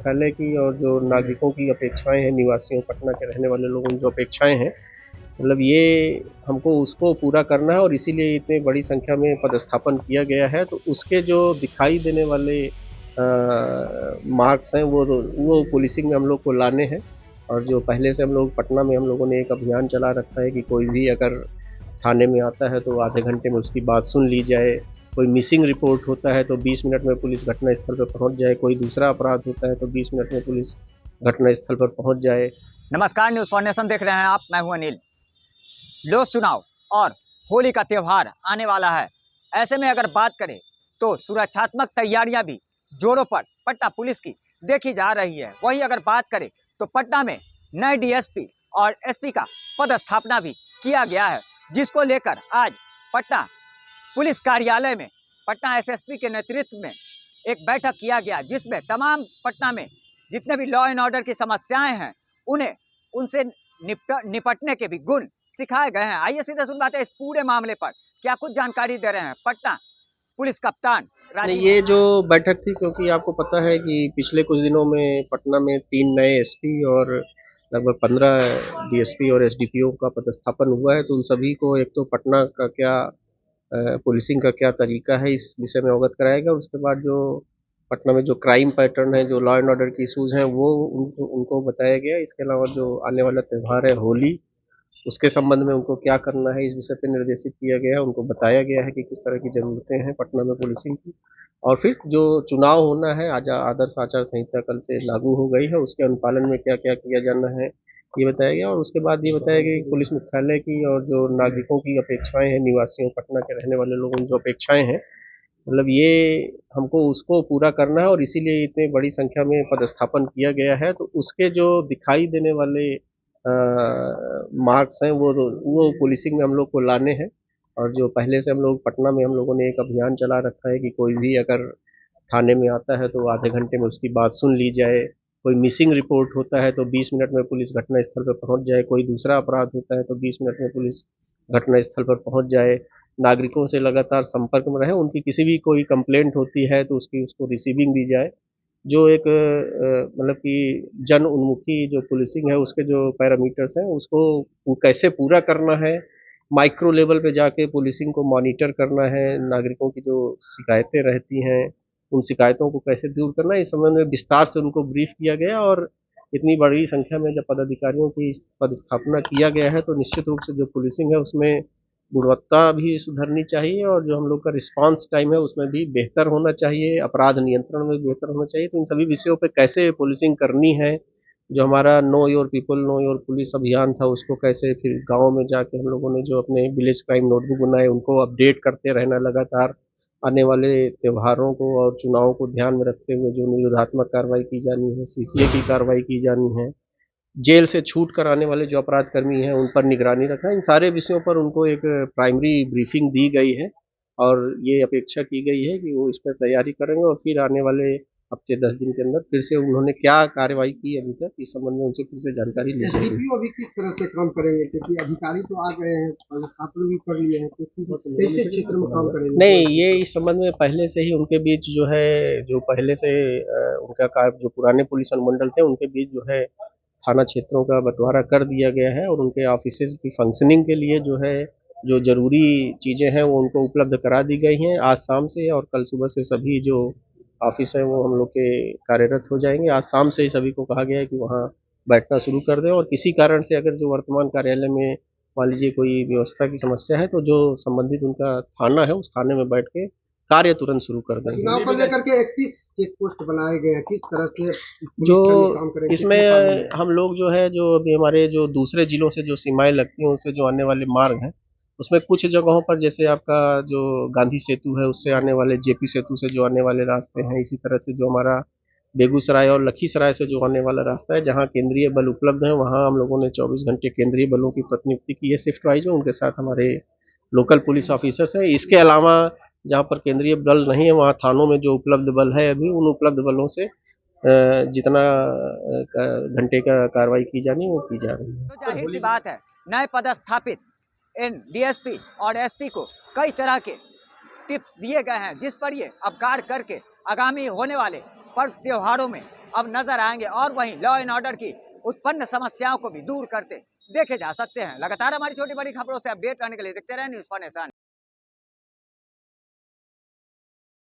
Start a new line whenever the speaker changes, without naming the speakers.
मुख्यालय की और जो नागरिकों की अपेक्षाएं हैं, निवासियों पटना के रहने वाले लोगों की जो अपेक्षाएं हैं, मतलब ये हमको उसको पूरा करना है और इसीलिए इतनी बड़ी संख्या में पदस्थापन किया गया है। तो उसके जो दिखाई देने वाले मार्क्स हैं वो पुलिसिंग में हम लोग को लाने हैं। और जो पहले से हम लोग पटना में हम लोगों ने एक अभियान चला रखा है कि कोई भी अगर थाने में आता है तो आधे घंटे में उसकी बात सुन ली जाए। कोई मिसिंग रिपोर्ट होता है तो 20 मिनट में पुलिस घटनास्थल पर पहुंच जाए। कोई दूसरा अपराध होता है तो 20 मिनट में पुलिस घटनास्थल पर पहुंच जाए।
नमस्कार, न्यूज़ फॉर देख रहे हैं आप। मैं हूं अनिल। लोक चुनाव और होली का त्यौहार आने वाला है। ऐसे में अगर बात करें तो सुरक्षात्मक तैयारियां भी जोरों पर पटना पुलिस की देखी जा रही है। वहीं अगर बात करें तो पटना में नए डीएसपी और एसपी का पदस्थापना भी किया गया है, जिसको लेकर आज पटना पुलिस कार्यालय में पटना एसएसपी के नेतृत्व में एक बैठक किया गया, जिसमें तमाम पटना में जितने भी लॉ एंड ऑर्डर की समस्याएं हैं उन्हें उनसे निपटने के भी गुण सिखाए गए हैं। आइए सीधे सुन बातें इस पूरे मामले पर क्या कुछ जानकारी दे रहे हैं पटना पुलिस कप्तान
नहीं,
राजीव।
ये जो बैठक थी, क्योंकि आपको पता है कि पिछले कुछ दिनों में पटना में 3 नए एसपी और लगभग 15 डीएसपी और एसडीपीओ का पदस्थापन हुआ है। तो उन सभी को एक तो पटना का क्या पुलिसिंग का क्या तरीका है इस विषय में अवगत कराया गया। उसके बाद जो पटना में जो क्राइम पैटर्न है, जो लॉ एंड ऑर्डर की इशूज़ हैं, वो उनको बताया गया। इसके अलावा जो आने वाला त्यौहार है होली, उसके संबंध में उनको क्या करना है इस विषय पे निर्देशित किया गया है। उनको बताया गया है कि किस तरह की ज़रूरतें हैं पटना में पुलिसिंग की। और फिर जो चुनाव होना है, आज आदर्श आचार संहिता कल से लागू हो गई है, उसके अनुपालन में क्या क्या किया जाना है ये बताया गया। और उसके बाद ये बताया गया कि पुलिस मुख्यालय की और जो नागरिकों की अपेक्षाएं हैं, निवासियों पटना के रहने वाले लोगों की जो अपेक्षाएं हैं, मतलब ये हमको उसको पूरा करना है और इसीलिए इतनी बड़ी संख्या में पदस्थापन किया गया है। तो उसके जो दिखाई देने वाले मार्क्स हैं वो पुलिसिंग में हम लोग को लाने हैं। और जो पहले से हम लोग पटना में हम लोगों ने एक अभियान चला रखा है कि कोई भी अगर थाने में आता है तो आधे घंटे में उसकी बात सुन ली जाए। कोई मिसिंग रिपोर्ट होता है तो 20 मिनट में पुलिस घटनास्थल पर पहुंच जाए। कोई दूसरा अपराध होता है तो 20 मिनट में पुलिस घटनास्थल पर पहुंच जाए। नागरिकों से लगातार संपर्क में रहे, उनकी किसी भी कोई कंप्लेंट होती है तो उसको रिसीविंग दी जाए। जो एक मतलब कि जन उन्मुखी जो पुलिसिंग है, उसके जो पैरामीटर्स हैं उसको कैसे पूरा करना है, माइक्रो लेवल पे जाके पुलिसिंग को मॉनिटर करना है, नागरिकों की जो शिकायतें रहती हैं उन शिकायतों को कैसे दूर करना है, इस संबंध में विस्तार से उनको ब्रीफ किया गया। और इतनी बड़ी संख्या में जब पदाधिकारियों की पदस्थापना किया गया है तो निश्चित रूप से जो पुलिसिंग है उसमें गुणवत्ता भी सुधरनी चाहिए और जो हम लोग का रिस्पांस टाइम है उसमें भी बेहतर होना चाहिए, अपराध नियंत्रण में बेहतर होना चाहिए। तो इन सभी विषयों पे कैसे पुलिसिंग करनी है, जो हमारा know your people know your police अभियान था, उसको कैसे फिर गाँव में जाके हम लोगों ने जो अपने विलेज क्राइम नोटबुक बनाए उनको अपडेट करते रहना लगातार। आने वाले त्योहारों को और चुनाव को ध्यान में रखते हुए जो निरोधात्मक कार्रवाई की जानी है, सीसीए की कार्रवाई की जानी है, जेल से छूट कर आने वाले जो अपराध कर्मी हैं उन पर निगरानी रखना, इन सारे विषयों पर उनको एक प्राइमरी ब्रीफिंग दी गई है। और ये अपेक्षा की गई है कि वो इस पर तैयारी करेंगे और फिर आने वाले हफ्ते 10 दिन के अंदर फिर से उन्होंने क्या कार्रवाई की अभी तक इस संबंध में उनसे फिर से जानकारी ली जाएगी।
एसडीपीओ अभी किस तरह से काम करेंगे, क्योंकि अधिकारी तो आ गए हैं, पदस्थापना भी कर लिए हैं, तो कैसे क्षेत्र में काम करेंगे?
नहीं, ये इस संबंध में पहले से ही उनके बीच जो है, जो पहले से उनका कार्य जो पुराने पुलिस अनुमंडल थे उनके बीच जो है थाना क्षेत्रों का बंटवारा कर दिया गया है। और उनके ऑफिसेज की फंक्शनिंग के लिए जो है जो ज़रूरी चीज़ें हैं वो उनको उपलब्ध करा दी गई हैं आज शाम से। और कल सुबह से सभी जो ऑफिस हैं वो हम लोग के कार्यरत हो जाएंगे। आज शाम से ही सभी को कहा गया है कि वहाँ बैठना शुरू कर दें। और किसी कारण से अगर जो वर्तमान कार्यालय में मान लीजिए कोई व्यवस्था की समस्या है तो जो संबंधित उनका थाना है उस थाने में बैठ के कार्य तुरंत शुरू कर देंगे।
चुनाव को लेकर के 31 चेक पोस्ट बनाए गए हैं, किस तरह से
जो
काम करेंगे
इसमें हम लोग जो है, जो अभी हमारे जो दूसरे जिलों से जो सीमाएं लगती हैं उससे जो आने वाले मार्ग हैं उसमें कुछ जगहों पर जैसे आपका जो गांधी सेतु है उससे आने वाले, जेपी सेतु से जो आने वाले रास्ते हैं, इसी तरह से जो हमारा बेगूसराय और लखीसराय से जो आने वाला रास्ता है जहाँ केंद्रीय बल उपलब्ध है वहाँ हम लोगों ने 24 घंटे केंद्रीय बलों की प्रतिनियुक्ति की है शिफ्ट वाइज, उनके साथ हमारे लोकल पुलिस ऑफिसर्स हैं। इसके अलावा जहाँ पर केंद्रीय बल नहीं है वहाँ थानों में जो उपलब्ध बल है अभी उन उपलब्ध बलों से जितना घंटे का कार्रवाई की जानी वो की जा रही है।
तो जाहिर सी बात है, नए पदस्थापित इन डीएसपी और एसपी को कई तरह के टिप्स दिए गए हैं, जिस पर ये अब कार्य करके आगामी होने वाले पर्व त्योहारों में अब नजर आएंगे और वहीं लॉ एंड ऑर्डर की उत्पन्न समस्याओं को भी दूर करते देखे जा सकते हैं। लगातार हमारी छोटी बड़ी खबरों से अपडेट रहने के लिए देखते रहे न्यूज़ फॉर नेशन।